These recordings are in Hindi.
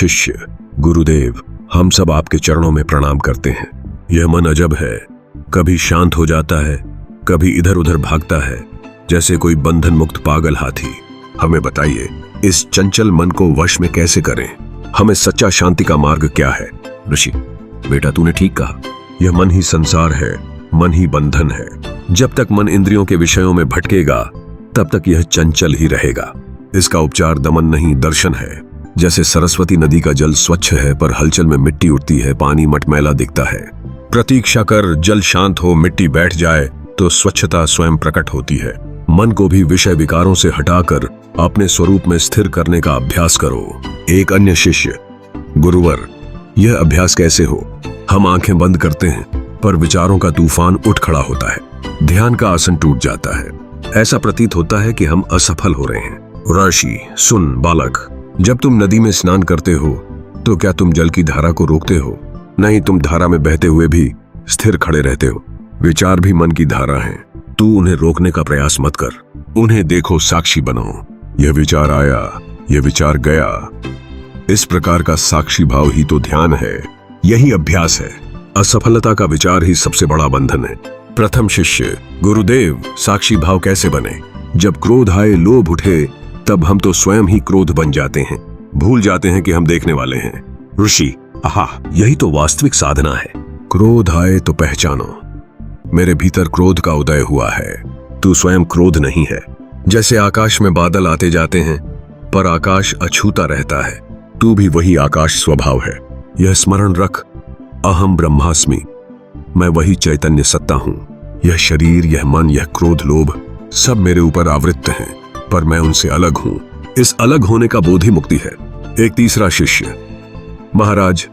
शिष्य, गुरुदेव, हम सब आपके चरणों में प्रणाम करते हैं। यह मन अजब है, कभी शांत हो जाता है, कभी इधर उधर भागता है, जैसे कोई बंधन मुक्त पागल हाथी। हमें बताइए, इस चंचल मन को वश में कैसे करें? हमें सच्चा शांति का मार्ग क्या है? ऋषि, बेटा तूने ठीक कहा, यह मन ही संसार है, मन ही बंधन है। जब तक मन इंद्रियों के विषयों में भटकेगा तब तक यह चंचल ही रहेगा। इसका उपचार दमन नहीं, दर्शन है। जैसे सरस्वती नदी का जल स्वच्छ है पर हलचल में मिट्टी उठती है, पानी मटमैला दिखता है। प्रतीक्षा कर जल शांत हो, मिट्टी बैठ जाए तो स्वच्छता स्वयं प्रकट होती है। मन को भी विषय विकारों से हटाकर अपने स्वरूप में स्थिर करने का अभ्यास करो। एक अन्य शिष्य, गुरुवर, यह अभ्यास कैसे हो? हम आंखें बंद करते हैं पर विचारों का तूफान उठ खड़ा होता है, ध्यान का आसन टूट जाता है, ऐसा प्रतीत होता है कि हम असफल हो रहे हैं। ऋषि, सुन बालक, जब तुम नदी में स्नान करते हो तो क्या तुम जल की धारा को रोकते हो? नहीं, तुम धारा में बहते हुए भी स्थिर खड़े रहते हो। विचार भी मन की धारा हैं, तू उन्हें रोकने का प्रयास मत कर, उन्हें देखो, साक्षी बनो। यह विचार आया, यह विचार गया, इस प्रकार का साक्षी भाव ही तो ध्यान है, यही अभ्यास है। असफलता का विचार ही सबसे बड़ा बंधन है। प्रथम शिष्य, गुरुदेव, साक्षी भाव कैसे बने? जब क्रोध आए, लोभ उठे, तब हम तो स्वयं ही क्रोध बन जाते हैं, भूल जाते हैं कि हम देखने वाले हैं। ऋषि, आहा, यही तो वास्तविक साधना है। क्रोध आए तो पहचानो, मेरे भीतर क्रोध का उदय हुआ है, तू स्वयं क्रोध नहीं है। जैसे आकाश में बादल आते जाते हैं पर आकाश अछूता रहता है, तू भी वही आकाश स्वभाव है। यह स्मरण रख, अहम ब्रह्मास्मि, मैं वही चैतन्य सत्ता हूं। यह शरीर, यह मन, यह क्रोध, लोभ सब मेरे ऊपर आवृत्त हैं, पर मैं उनसे अलग हूं। इस अलग होने का बोध ही मुक्ति है। एक तीसरा शिष्य, महाराज,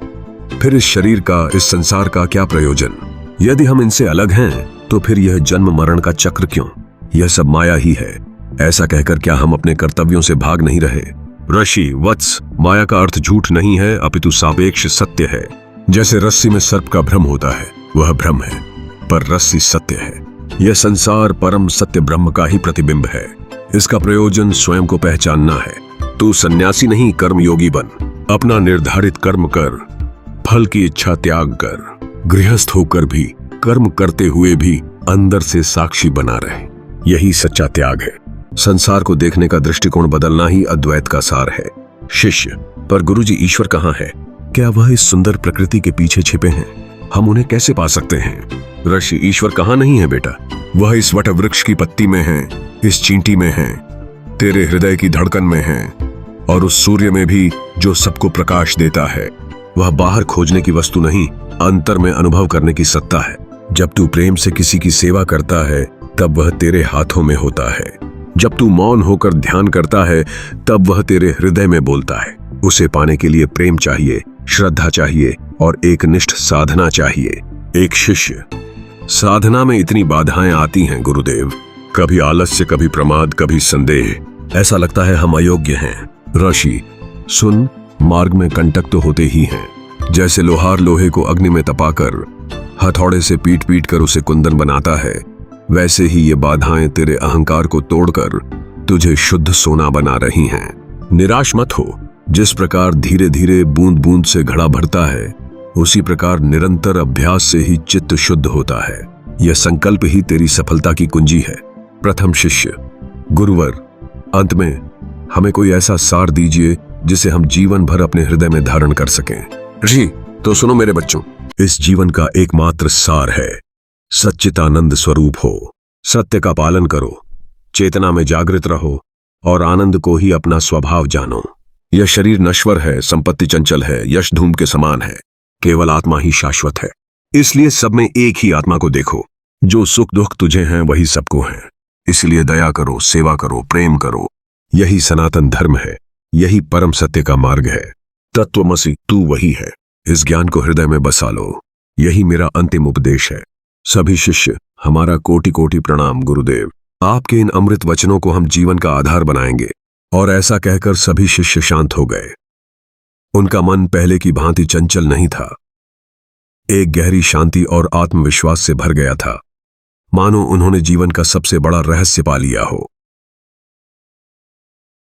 फिर इस शरीर का, इस संसार का क्या प्रयोजन? यदि हम इनसे अलग हैं तो फिर यह जन्म मरण का चक्र क्यों? यह सब माया ही है। ऐसा कहकर क्या हम अपने कर्तव्यों से भाग नहीं रहे? ऋषि, वत्स, माया का अर्थ झूठ नहीं है, अपितु सापेक्ष सत्य है। जैसे रस्सी में सर्प का भ्रम होता है, वह भ्रम है, पर रस्सी सत्य है। यह संसार परम सत्य ब्रह्म का ही प्रतिबिंब है। इसका प्रयोजन स्वयं को पहचानना है। तू सन्यासी नहीं, कर्मयोगी बन। अपना निर्धारित कर्म कर, फल की इच्छा त्याग कर। गृहस्थ होकर भी, कर्म करते हुए भी अंदर से साक्षी बना रहे, यही सच्चा त्याग है। संसार को देखने का दृष्टिकोण बदलना ही अद्वैत का सार है। शिष्य, पर गुरुजी, ईश्वर कहाँ है? क्या वह इस सुंदर प्रकृति के पीछे छिपे हैं? हम उन्हें कैसे पा सकते हैं? ऋषि, ईश्वर कहाँ नहीं है बेटा, वह इस वट वृक्ष की पत्ती में है, इस चींटी में है, तेरे हृदय की धड़कन में है, और उस सूर्य में भी जो सबको प्रकाश देता है। वह बाहर खोजने की वस्तु नहीं, अंतर में अनुभव करने की सत्ता है। जब तू प्रेम से किसी की सेवा करता है तब वह तेरे हाथों में होता है। जब तू मौन होकर ध्यान करता है तब वह तेरे हृदय में बोलता है। उसे पाने के लिए प्रेम चाहिए, श्रद्धा चाहिए और एकनिष्ठ साधना चाहिए। एक शिष्य, साधना में इतनी बाधाएं आती हैं गुरुदेव, कभी आलस्य, कभी प्रमाद, कभी संदेह, ऐसा लगता है हम अयोग्य हैं। ऋषि, सुन, मार्ग में कंटक तो होते ही हैं। जैसे लोहार लोहे को अग्नि में तपाकर हथौड़े से पीट पीट कर उसे कुंदन बनाता है, वैसे ही ये बाधाएं तेरे अहंकार को तोड़कर तुझे शुद्ध सोना बना रही हैं। निराश मत हो। जिस प्रकार धीरे धीरे बूंद बूंद से घड़ा भरता है, उसी प्रकार निरंतर अभ्यास से ही चित्त शुद्ध होता है। यह संकल्प ही तेरी सफलता की कुंजी है। प्रथम शिष्य, गुरुवर, अंत में हमें कोई ऐसा सार दीजिए जिसे हम जीवन भर अपने हृदय में धारण कर सकें। ऋषि, तो सुनो मेरे बच्चों, इस जीवन का एकमात्र सार है सच्चिदानंद स्वरूप हो। सत्य का पालन करो, चेतना में जागृत रहो और आनंद को ही अपना स्वभाव जानो। यह शरीर नश्वर है, संपत्ति चंचल है, यश धूम के समान है, केवल आत्मा ही शाश्वत है। इसलिए सब में एक ही आत्मा को देखो। जो सुख दुख तुझे हैं वही सबको है। इसलिए दया करो, सेवा करो, प्रेम करो, यही सनातन धर्म है, यही परम सत्य का मार्ग है। तत्वमसि, तू वही है। इस ज्ञान को हृदय में बसा लो, यही मेरा अंतिम उपदेश है। सभी शिष्य, हमारा कोटि कोटि प्रणाम गुरुदेव। आपके इन अमृत वचनों को हम जीवन का आधार बनाएंगे। और ऐसा कहकर सभी शिष्य शांत हो गए। उनका मन पहले की भांति चंचल नहीं था, एक गहरी शांति और आत्मविश्वास से भर गया था, मानो उन्होंने जीवन का सबसे बड़ा रहस्य पा लिया हो।